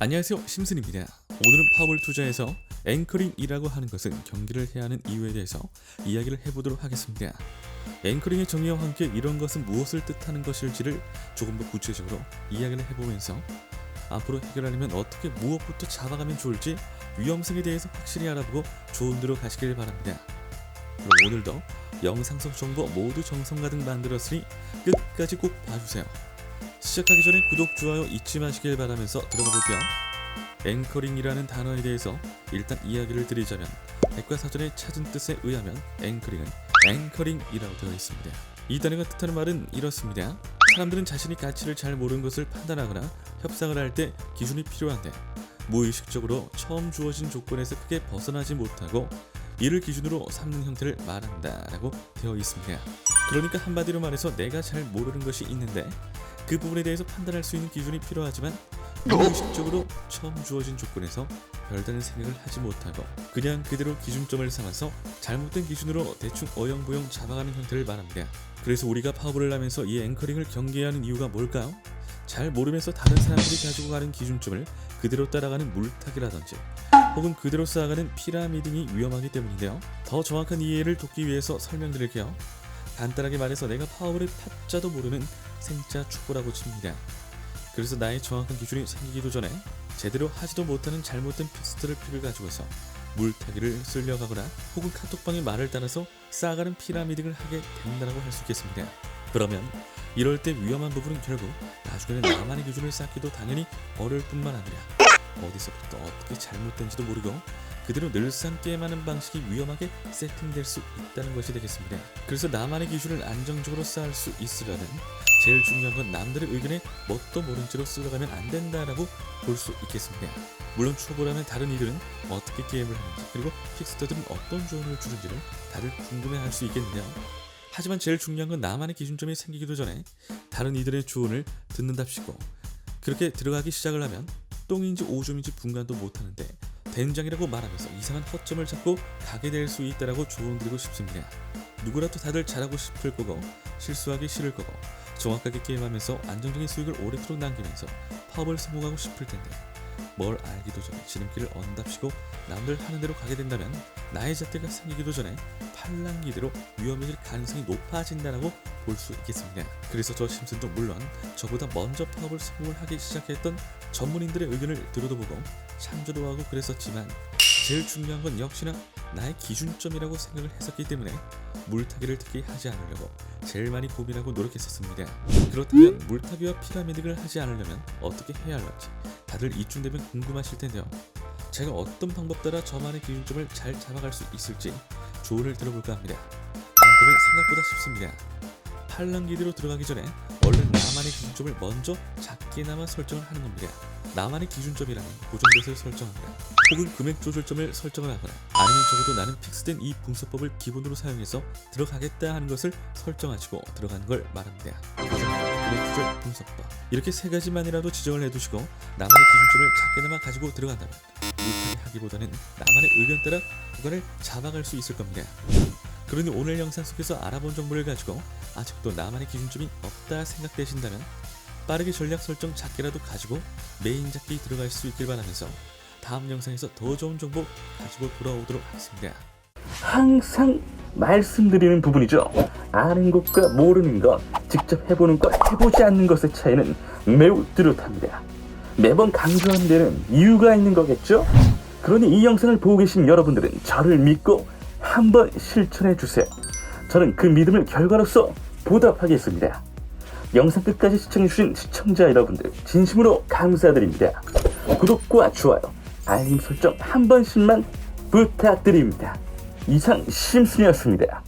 안녕하세요, 심슨입니다. 오늘은 파워볼 투자에서 앵커링이라고 하는 것은 경기를 해야 하는 이유에 대해서 이야기를 해보도록 하겠습니다. 앵커링의 정의와 함께 이런 것은 무엇을 뜻하는 것일지를 조금 더 구체적으로 이야기를 해보면서 앞으로 해결하려면 어떻게 무엇부터 잡아가면 좋을지 위험성에 대해서 확실히 알아보고 좋은 데로 가시길 바랍니다. 그럼 오늘도 영상 속 정보 모두 정성가득 만들었으니 끝까지 꼭 봐주세요. 시작하기 전에 구독, 좋아요 잊지 마시길 바라면서 들어가 볼게요. 앵커링이라는 단어에 대해서 일단 이야기를 드리자면 백과사전에 찾은 뜻에 의하면 앵커링은 앵커링이라고 되어 있습니다. 이 단어가 뜻하는 말은 이렇습니다. 사람들은 자신이 가치를 잘 모르는 것을 판단하거나 협상을 할 때 기준이 필요한데 무의식적으로 처음 주어진 조건에서 크게 벗어나지 못하고 이를 기준으로 삼는 형태를 말한다라고 되어 있습니다. 그러니까 한마디로 말해서 내가 잘 모르는 것이 있는데 그 부분에 대해서 판단할 수 있는 기준이 필요하지만 무의식적으로 처음 주어진 조건에서 별다른 생각을 하지 못하고 그냥 그대로 기준점을 삼아서 잘못된 기준으로 대충 어영부영 잡아가는 형태를 말합니다. 그래서 우리가 파워볼을 하면서 이 앵커링을 경계해야 하는 이유가 뭘까요? 잘 모르면서 다른 사람들이 가지고 가는 기준점을 그대로 따라가는 물타기라든지 혹은 그대로 쌓아가는 피라미딩이 위험하기 때문인데요. 더 정확한 이해를 돕기 위해서 설명드릴게요. 간단하게 말해서 내가 파워볼의 파자도 모르는 생자 축구라고 칩니다. 그래서 나의 정확한 기준이 생기기도 전에 제대로 하지도 못하는 잘못된 픽스트를 픽을 가지고서 물타기를 쓸려가거나 혹은 카톡방의 말을 따라서 쌓아가는 피라미딩을 하게 된다고 할 수 있겠습니다. 그러면 이럴 때 위험한 부분은 결국 나중에는 나만의 기준을 쌓기도 당연히 어려울 뿐만 아니라 어디서부터 어떻게 잘못된지도 모르고 그대로 늘상 게임하는 방식이 위험하게 세팅될 수 있다는 것이 되겠습니다. 그래서 나만의 기준을 안정적으로 쌓을 수 있으려면 제일 중요한 건 남들의 의견에 뭣도 모른 채로 쓸어가면 안 된다라고 볼 수 있겠습니다. 물론 초보라면 다른 이들은 어떻게 게임을 하는지 그리고 픽스터들은 어떤 조언을 주는지를 다들 궁금해할 수 있겠는데요. 하지만 제일 중요한 건 나만의 기준점이 생기기도 전에 다른 이들의 조언을 듣는답시고 그렇게 들어가기 시작을 하면 똥인지 오줌인지 분간도 못하는데 된장이라고 말하면서 이상한 허점을 잡고 가게 될 수 있다라고 조언드리고 싶습니다. 누구라도 다들 잘하고 싶을 거고 실수하기 싫을 거고 정확하게 게임하면서 안정적인 수익을 오래도록 남기면서 파워볼 성공하고 싶을 텐데 뭘 알기도 전에 지름길을 언답시고 남들 하는 대로 가게 된다면 나의 잣대가 생기기도 전에 팔랑귀대로 위험해질 가능성이 높아진다라고 볼 수 있겠습니다. 그래서 저 심슨도 물론 저보다 먼저 파워볼 성공을 하기 시작했던 전문인들의 의견을 들어도 보고 참조도 하고 그랬었지만 제일 중요한 건 역시나 나의 기준점이라고 생각을 했었기 때문에 물타기를 특히 하지 않으려고 제일 많이 고민하고 노력했었습니다. 그렇다면 물타기와 피라미드를 하지 않으려면 어떻게 해야 할지 다들 이쯤 되면 궁금하실 텐데요. 제가 어떤 방법 따라 저만의 기준점을 잘 잡아갈 수 있을지 조언을 들어볼까 합니다. 방법은 생각보다 쉽습니다. 팔랑귀대로 들어가기 전에 얼른 나만의 기준점을 먼저 작게나마 설정을 하는 겁니다. 나만의 기준점이라면 고정댓을 설정합니다. 혹은 금액 조절점을 설정을 하거나 아니면 적어도 나는 픽스된 이 분석법을 기본으로 사용해서 들어가겠다 하는 것을 설정하시고 들어가는 걸 말합니다. 금액 조절 분석법 이렇게 세 가지만이라도 지정을 해두시고 나만의 기준점을 작게나마 가지고 들어간다면 물타기 하기보다는 나만의 의견 따라 구간을 잡아갈 수 있을 겁니다. 그러니 오늘 영상 속에서 알아본 정보를 가지고 아직도 나만의 기준점이 없다 생각되신다면 빠르게 전략 설정 작게라도 가지고 메인 잡기 들어갈 수 있길 바라면서 다음 영상에서 더 좋은 정보 가지고 돌아오도록 하겠습니다. 항상 말씀드리는 부분이죠. 아는 것과 모르는 것, 직접 해보는 것, 해보지 않는 것의 차이는 매우 뚜렷합니다. 매번 강조하는 데는 이유가 있는 거겠죠? 그러니 이 영상을 보고 계신 여러분들은 저를 믿고 한번 실천해 주세요. 저는 그 믿음을 결과로서 보답하겠습니다. 영상 끝까지 시청해주신 시청자 여러분들 진심으로 감사드립니다. 구독과 좋아요, 알림 설정 한 번씩만 부탁드립니다. 이상 심슨이었습니다.